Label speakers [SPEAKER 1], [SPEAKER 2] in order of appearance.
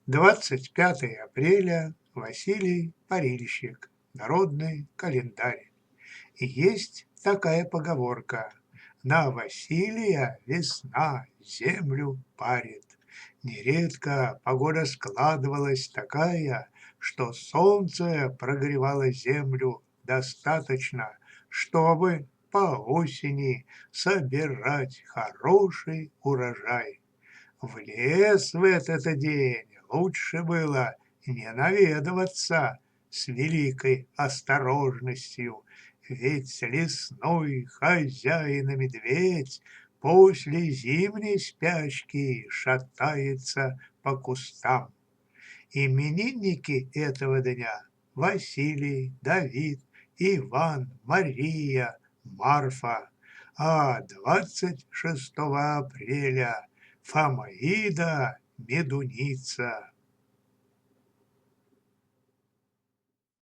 [SPEAKER 1] 25 апреля, Василий Парильщик, народный календарь. И есть такая поговорка: на Василия весна землю парит. Нередко погода складывалась такая, что солнце прогревало землю достаточно, чтобы по осени собирать хороший урожай. В лес в этот день лучше было не наведываться с великой осторожностью, ведь лесной хозяин и медведь после зимней спячки шатается по кустам. Именинники этого дня: Василий, Давид, Иван, Мария, Марфа. А 26 апреля Фомаида Медуница.